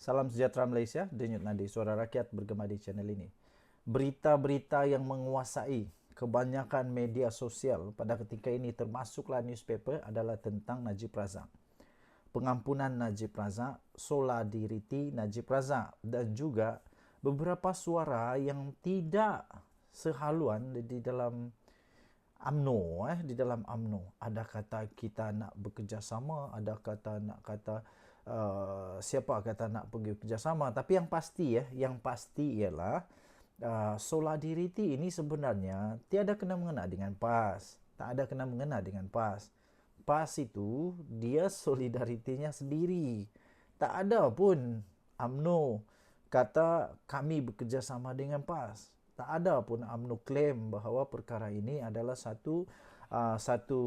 Salam sejahtera Malaysia, Denyut Nadi, suara rakyat bergema di channel ini. Berita-berita yang menguasai kebanyakan media sosial pada ketika ini termasuklah newspaper adalah tentang Najib Razak. Pengampunan Najib Razak, solidariti Najib Razak dan juga beberapa suara yang tidak sehaluan di dalam UMNO, di dalam UMNO ada kata kita nak bekerjasama, ada kata nak kata siapa kata nak pergi bekerjasama, tapi yang pasti ialah solidariti ini sebenarnya tiada kena mengena dengan PAS, tak ada kena mengena dengan PAS. PAS itu dia solidaritinya sendiri, tak ada pun UMNO kata kami bekerjasama dengan PAS. Tak ada pun UMNO klaim bahawa perkara ini adalah satu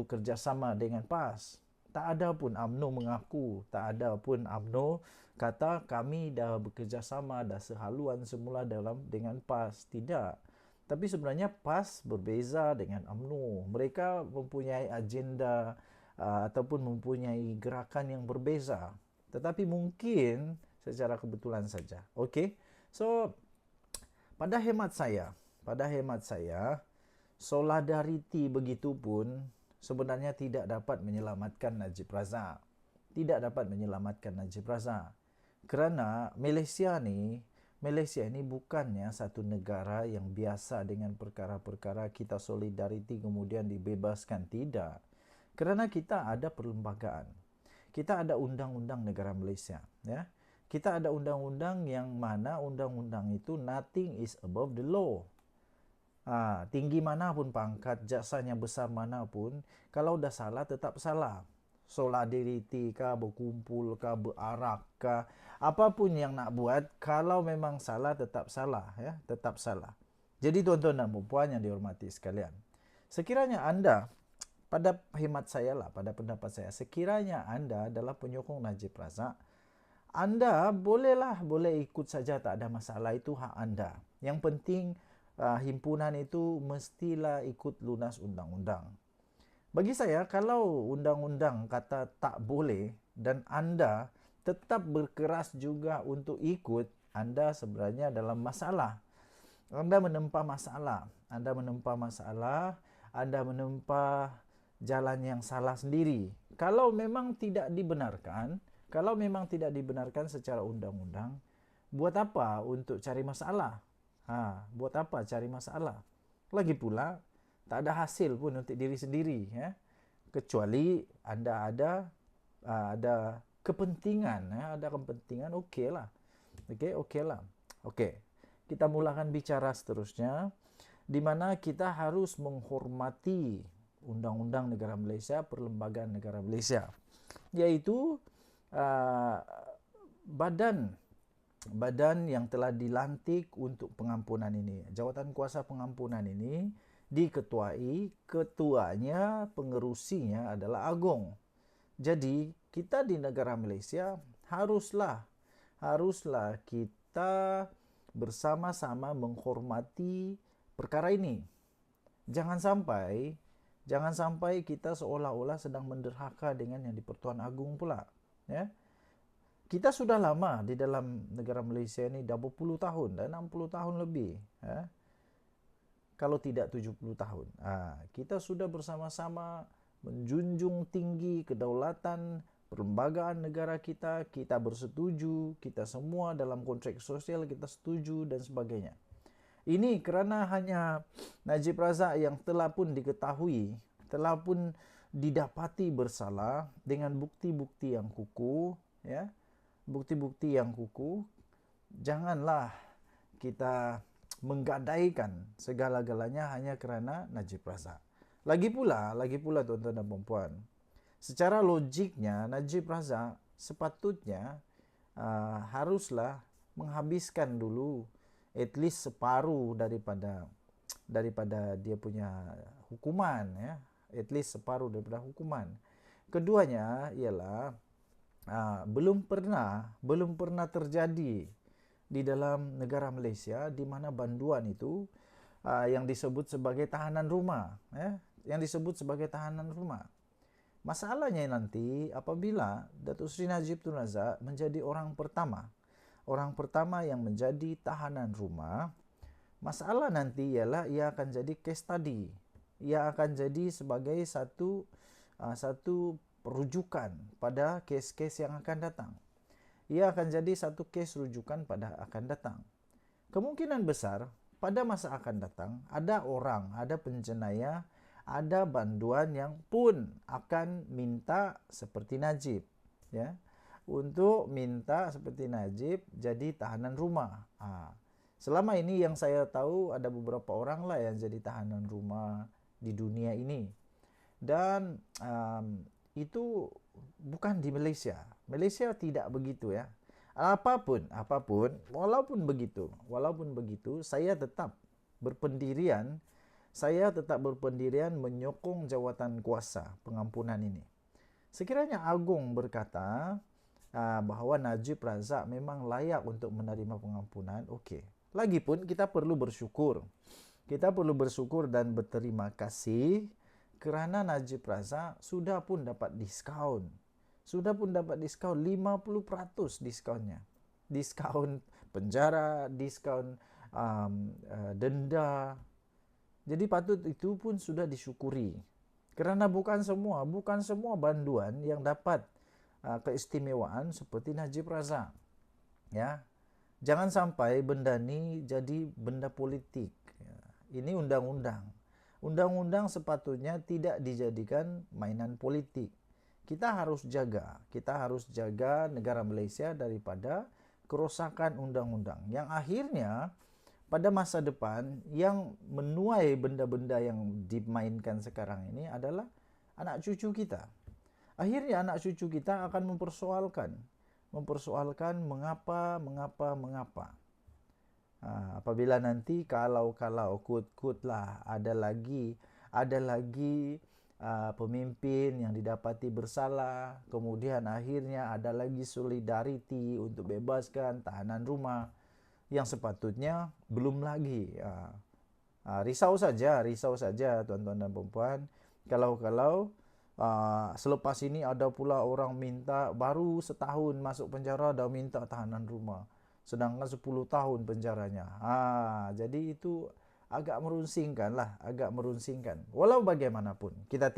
kerjasama dengan PAS. Tak ada pun UMNO mengaku, tak ada pun UMNO kata kami dah bekerjasama, dah sehaluan semula dengan PAS. Tidak. Tapi sebenarnya PAS berbeza dengan UMNO. Mereka mempunyai agenda ataupun mempunyai gerakan yang berbeza. Tetapi mungkin secara kebetulan saja. Okey. So pada hemat saya, solidariti begitu pun sebenarnya tidak dapat menyelamatkan Najib Razak. Tidak dapat menyelamatkan Najib Razak. Kerana Malaysia ini bukannya satu negara yang biasa dengan perkara-perkara kita solidariti kemudian dibebaskan. Tidak. Kerana kita ada perlembagaan. Kita ada undang-undang negara Malaysia, ya. Kita ada undang-undang yang mana undang-undang itu nothing is above the law. Tinggi mana pun pangkat, jasanya besar mana pun, kalau dah salah tetap salah. Solidariti kah, berkumpul kah, berarak kah, apapun yang nak buat, kalau memang salah tetap salah, ya, tetap salah. Jadi tuan-tuan dan puan yang dihormati sekalian, sekiranya anda, pada hemat saya lah, pada pendapat saya, sekiranya anda adalah penyokong Najib Razak, anda boleh ikut saja, tak ada masalah, itu hak anda. Yang penting himpunan itu mestilah ikut lunas undang-undang. Bagi saya, kalau undang-undang kata tak boleh dan anda tetap berkeras juga untuk ikut, anda sebenarnya dalam masalah. Anda menempa masalah, anda menempa jalan yang salah sendiri. Kalau memang tidak dibenarkan secara undang-undang, buat apa untuk cari masalah? Buat apa cari masalah? Lagi pula, tak ada hasil pun untuk diri sendiri, ya. Kecuali anda ada kepentingan, ya. Ada kepentingan, okeylah. Okey. Kita mulakan bicara seterusnya, di mana kita harus menghormati undang-undang negara Malaysia, perlembagaan negara Malaysia, iaitu badan yang telah dilantik untuk pengampunan ini. Jawatan kuasa pengampunan ini diketuai, ketuanya, pengerusinya adalah Agong. Jadi kita di negara Malaysia haruslah kita bersama-sama menghormati perkara ini. Jangan sampai kita seolah-olah sedang menderhaka dengan yang di-Pertuan Agong pula, ya. Kita sudah lama di dalam negara Malaysia ini, dah berpuluh tahun, dah 60 tahun lebih, ya. Kalau tidak 70 tahun. Kita sudah bersama-sama menjunjung tinggi kedaulatan perlembagaan negara kita, kita bersetuju, kita semua dalam kontrak sosial kita setuju dan sebagainya. Ini kerana hanya Najib Razak yang telah pun diketahui, telah pun didapati bersalah dengan bukti-bukti yang kukuh, ya. Bukti-bukti yang kukuh, janganlah kita menggadaikan segala-galanya hanya kerana Najib Razak. Lagi pula tuan-tuan dan puan-puan, secara logiknya Najib Razak sepatutnya haruslah menghabiskan dulu at least separuh daripada dia punya hukuman, ya. At least separuh daripada hukuman. Keduanya ialah belum pernah terjadi di dalam negara Malaysia di mana banduan itu yang disebut sebagai tahanan rumah, ya. Yang disebut sebagai tahanan rumah. Masalahnya nanti apabila Datuk Seri Najib Tun Razak menjadi orang pertama orang pertama yang menjadi tahanan rumah, masalah nanti ialah ia akan jadi case study. Ia akan jadi sebagai satu rujukan pada kes-kes yang akan datang. Ia akan jadi satu kes rujukan pada akan datang. Kemungkinan besar pada masa akan datang ada orang, ada penjenayah, ada banduan yang pun akan minta seperti Najib, ya, untuk minta seperti Najib jadi tahanan rumah. Selama ini yang saya tahu ada beberapa orang lah yang jadi tahanan rumah di dunia ini. Dan itu bukan di Malaysia. Malaysia tidak begitu, ya. Apapun, walaupun begitu, saya tetap berpendirian menyokong jawatan kuasa pengampunan ini. Sekiranya Agung berkata bahwa Najib Razak memang layak untuk menerima pengampunan, okey. Lagipun kita perlu bersyukur. Kita perlu bersyukur dan berterima kasih kerana Najib Razak sudah pun dapat diskaun. 50% diskonnya. Diskaun penjara, diskaun denda. Jadi patut itu pun sudah disyukuri. Kerana bukan semua banduan yang dapat keistimewaan seperti Najib Razak. Ya. Jangan sampai benda ni jadi benda politik. Ini undang-undang. Undang-undang sepatutnya tidak dijadikan mainan politik. Kita harus jaga negara Malaysia daripada kerosakan undang-undang. Yang akhirnya pada masa depan yang menuai benda-benda yang dimainkan sekarang ini adalah anak cucu kita. Akhirnya anak cucu kita akan mempersoalkan mengapa. Apabila nanti kalau kut-kutlah ada lagi pemimpin yang didapati bersalah, kemudian akhirnya ada lagi solidariti untuk bebaskan tahanan rumah yang sepatutnya belum lagi. Risau saja tuan-tuan dan puan-puan kalau selepas ini ada pula orang minta baru setahun masuk penjara dah minta tahanan rumah, sedangkan 10 tahun penjaranya. Jadi itu agak merunsingkan. Walau bagaimanapun kita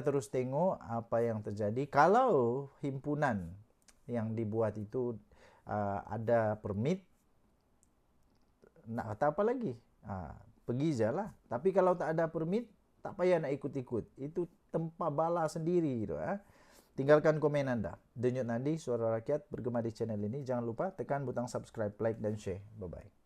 terus tengok apa yang terjadi. Kalau himpunan yang dibuat itu ada permit, nak kata apa lagi? Pergi je lah. Tapi kalau tak ada permit, tak payah nak ikut-ikut. Itu tempat bala sendiri gitu. Tinggalkan komen anda. Denyut Nadi, Suara Rakyat bergema di channel ini. Jangan lupa tekan butang subscribe, like dan share. Bye-bye.